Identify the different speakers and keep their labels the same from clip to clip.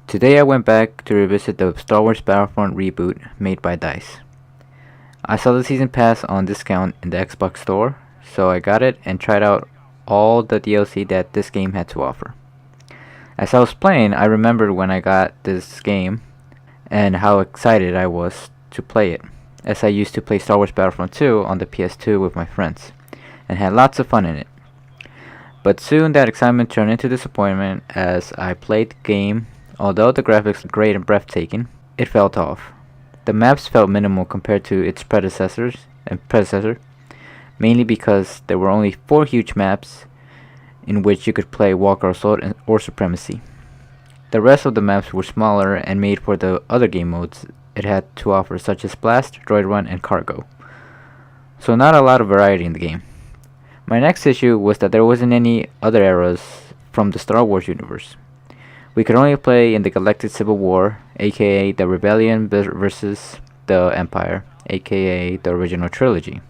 Speaker 1: Today I went back to revisit the Star Wars Battlefront reboot made by DICE. I saw the season pass on discount in the Xbox store, so I got it and tried out all the DLC that this game had to offer. As I was playing, I remembered when I got this game and how excited I was to play it, as I used to play Star Wars Battlefront 2 on the PS2 with my friends, and had lots of fun in it. But soon that excitement turned into disappointment as I played the game. Although the graphics were great and breathtaking, it felt off. The maps felt minimal compared to its predecessor, mainly because there were only 4 huge maps in which you could play Walker Assault or Supremacy. The rest of the maps were smaller and made for the other game modes it had to offer, such as Blast, Droid Run, and Cargo. So not a lot of variety in the game. My next issue was that there wasn't any other eras from the Star Wars universe. We could only play in the Galactic Civil War, aka the Rebellion versus the Empire, aka the original trilogy.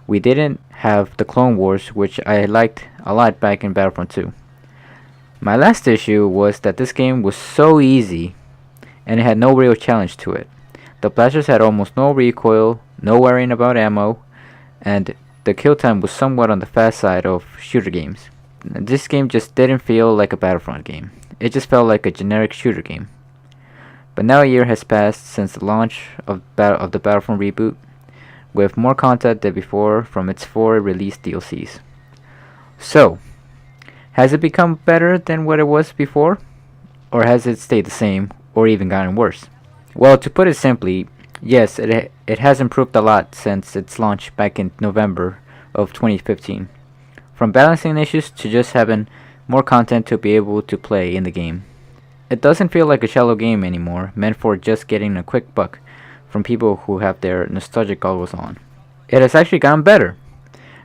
Speaker 1: We didn't have the Clone Wars, which I liked a lot back in Battlefront 2. My last issue was that this game was so easy and it had no real challenge to it. The blasters had almost no recoil, no worrying about ammo, and the kill time was somewhat on the fast side of shooter games. This game just didn't feel like a Battlefront game. It just felt like a generic shooter game. But now a year has passed since the launch of the Battlefront reboot, with more content than before from its 4 released DLCs. So, has it become better than what it was before? Or has it stayed the same, or even gotten worse? Well, to put it simply, yes, it has improved a lot since its launch back in November of 2015. From balancing issues to just having more content to be able to play in the game. It doesn't feel like a shallow game anymore, meant for just getting a quick buck from people who have their nostalgic goggles on. It has actually gotten better.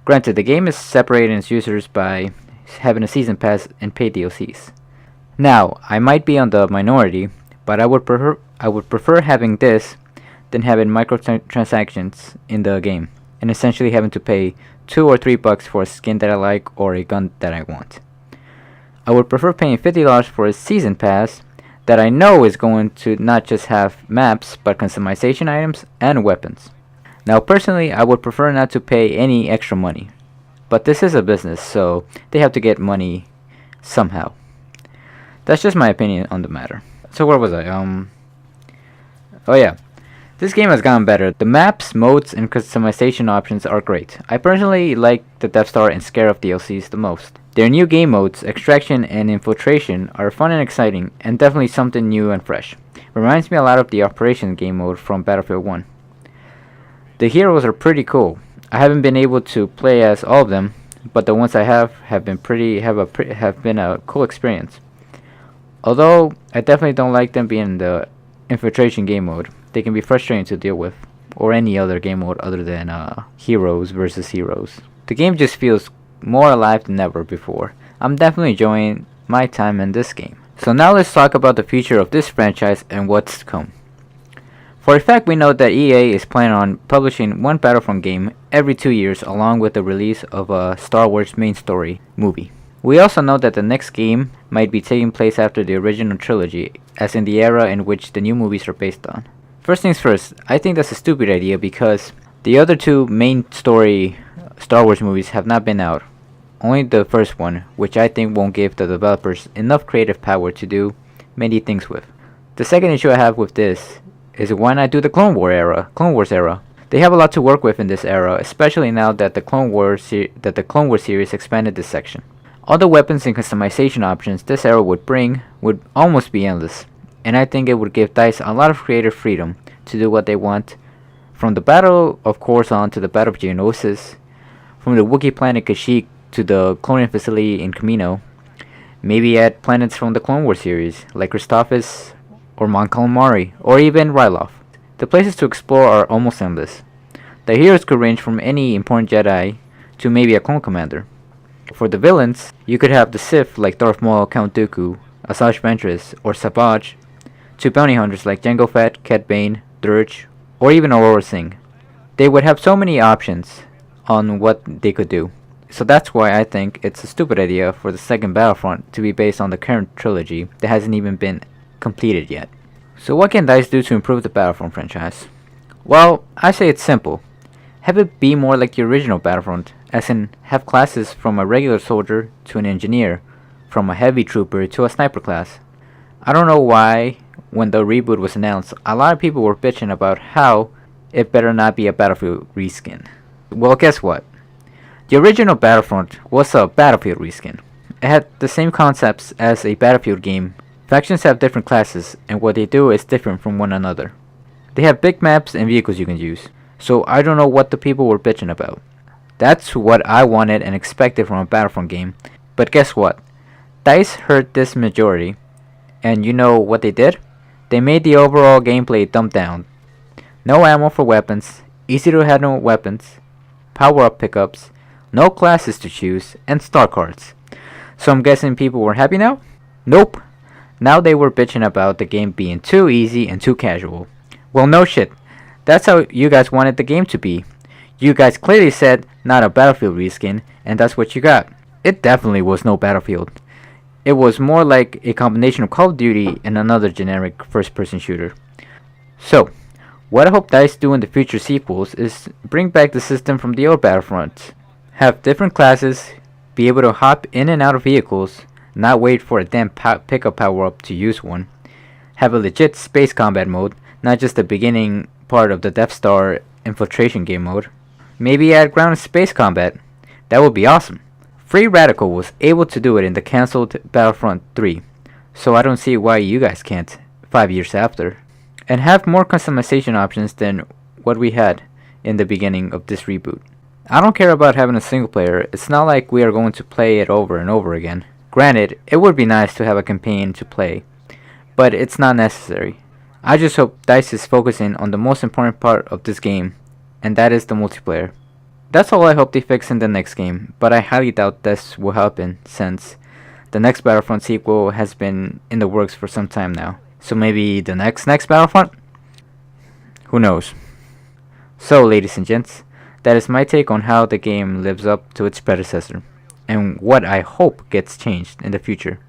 Speaker 1: Granted, the game is separating its users by having a season pass and paid DLCs. Now, I might be on the minority, but I would prefer having this than having microtransactions in the game, and essentially having to pay $2 or $3 for a skin that I like or a gun that I want. I would prefer paying $50 for a season pass that I know is going to not just have maps but customization items and weapons. Now personally, I would prefer not to pay any extra money, but this is a business, so they have to get money somehow. That's just my opinion on the matter. So where was I? Oh yeah. This game has gotten better. The maps, modes, and customization options are great. I personally like the Death Star and Scarif DLCs the most. Their new game modes, Extraction and Infiltration, are fun and exciting, and definitely something new and fresh. Reminds me a lot of the Operation game mode from Battlefield 1. The heroes are pretty cool. I haven't been able to play as all of them, but the ones I have been a cool experience. Although I definitely don't like them being in the Infiltration game mode. They can be frustrating to deal with, or any other game mode other than heroes versus heroes. The game just feels more alive than ever before. I'm definitely enjoying my time in this game. So now let's talk about the future of this franchise and what's to come. For a fact, we know that EA is planning on publishing one Battlefront game every 2 years along with the release of a Star Wars main story movie. We also know that the next game might be taking place after the original trilogy, as in the era in which the new movies are based on. First things first, I think that's a stupid idea because the other 2 main story Star Wars movies have not been out. Only the first one, which I think won't give the developers enough creative power to do many things with. The second issue I have with this is why not do the Clone Wars era? They have a lot to work with in this era, especially now that the Clone Wars series expanded this section. All the weapons and customization options this era would bring would almost be endless. And I think it would give DICE a lot of creative freedom to do what they want, from the Battle of Coruscant to the Battle of Geonosis, from the Wookiee planet Kashyyyk to the cloning facility in Kamino, maybe add planets from the Clone Wars series, like Christophsis, or Mon Calamari, or even Ryloth. The places to explore are almost endless. The heroes could range from any important Jedi to maybe a clone commander. For the villains, you could have the Sith like Darth Maul, Count Dooku, Asajj Ventress, or Savage, to bounty hunters like Jango Fett, Cad Bane, Dirge, or even Aurora Singh. They would have so many options on what they could do, So that's why I think it's a stupid idea for the second Battlefront to be based on the current trilogy that hasn't even been completed yet. So what can DICE do to improve the Battlefront franchise? Well, I say it's simple. Have it be more like the original Battlefront, as in have classes from a regular soldier to an engineer, from a heavy trooper to a sniper class. I don't know why, when the reboot was announced, a lot of people were bitching about how it better not be a Battlefield reskin. Well, guess what? The original Battlefront was a Battlefield reskin. It had the same concepts as a Battlefield game. Factions have different classes, and what they do is different from one another. They have big maps and vehicles you can use, so I don't know what the people were bitching about. That's what I wanted and expected from a Battlefront game, but guess what? DICE heard this majority, and you know what they did? They made the overall gameplay dumbed down. No ammo for weapons, easy to handle weapons, power-up pickups, no classes to choose, and star cards. So I'm guessing people were happy now? Nope. Now they were bitching about the game being too easy and too casual. Well, no shit. That's how you guys wanted the game to be. You guys clearly said not a Battlefield reskin, and that's what you got. It definitely was no Battlefield. It was more like a combination of Call of Duty and another generic first-person shooter. So, what I hope DICE do in the future sequels is bring back the system from the old Battlefront. Have different classes, be able to hop in and out of vehicles, not wait for a damn pickup power-up to use one. Have a legit space combat mode, not just the beginning part of the Death Star infiltration game mode. Maybe add ground and space combat. That would be awesome. Free Radical was able to do it in the cancelled Battlefront 3, so I don't see why you guys can't 5 years after. And have more customization options than what we had in the beginning of this reboot. I don't care about having a single player. It's not like we are going to play it over and over again. Granted, it would be nice to have a campaign to play, but it's not necessary. I just hope DICE is focusing on the most important part of this game, and that is the multiplayer. That's all I hope they fix in the next game, but I highly doubt this will happen since the next Battlefront sequel has been in the works for some time now. So maybe the next Battlefront? Who knows? So, ladies and gents, that is my take on how the game lives up to its predecessor, and what I hope gets changed in the future.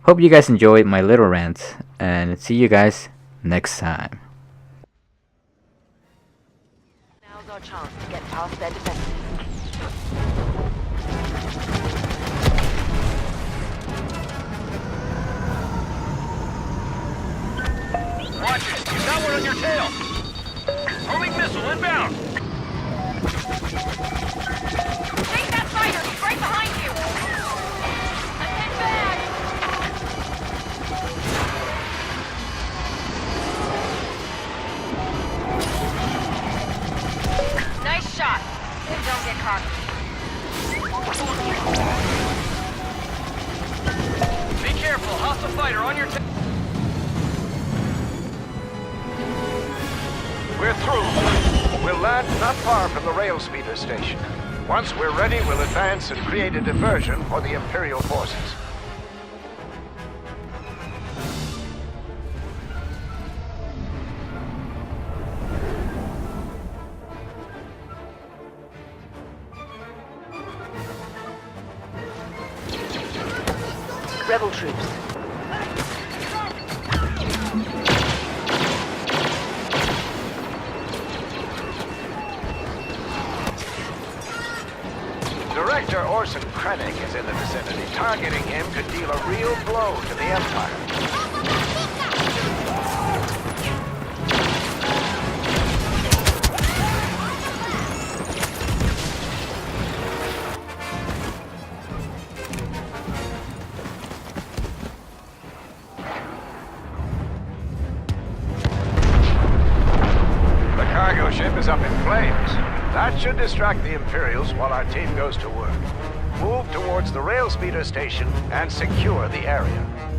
Speaker 1: Hope you guys enjoyed my little rant, and see you guys next time.
Speaker 2: Now's our chance to get past their defenses.
Speaker 3: Watch it! You've got one on your tail! Homing missile inbound!
Speaker 2: Take that fighter! He's right behind you! I'm hit bad! Nice shot! Don't get caught.
Speaker 3: Be careful! Hostile fighter on your tail!
Speaker 4: We're through. We'll land not far from the rail speeder station. Once we're ready, we'll advance and create a diversion for the Imperial forces.
Speaker 2: Rebel troops.
Speaker 4: Director Orson Krennic is in the vicinity. Targeting him could deal a real blow to the Empire. The cargo ship is up in flames. That should distract the Imperials while our team goes to work. Move towards the rail speeder station and secure the area.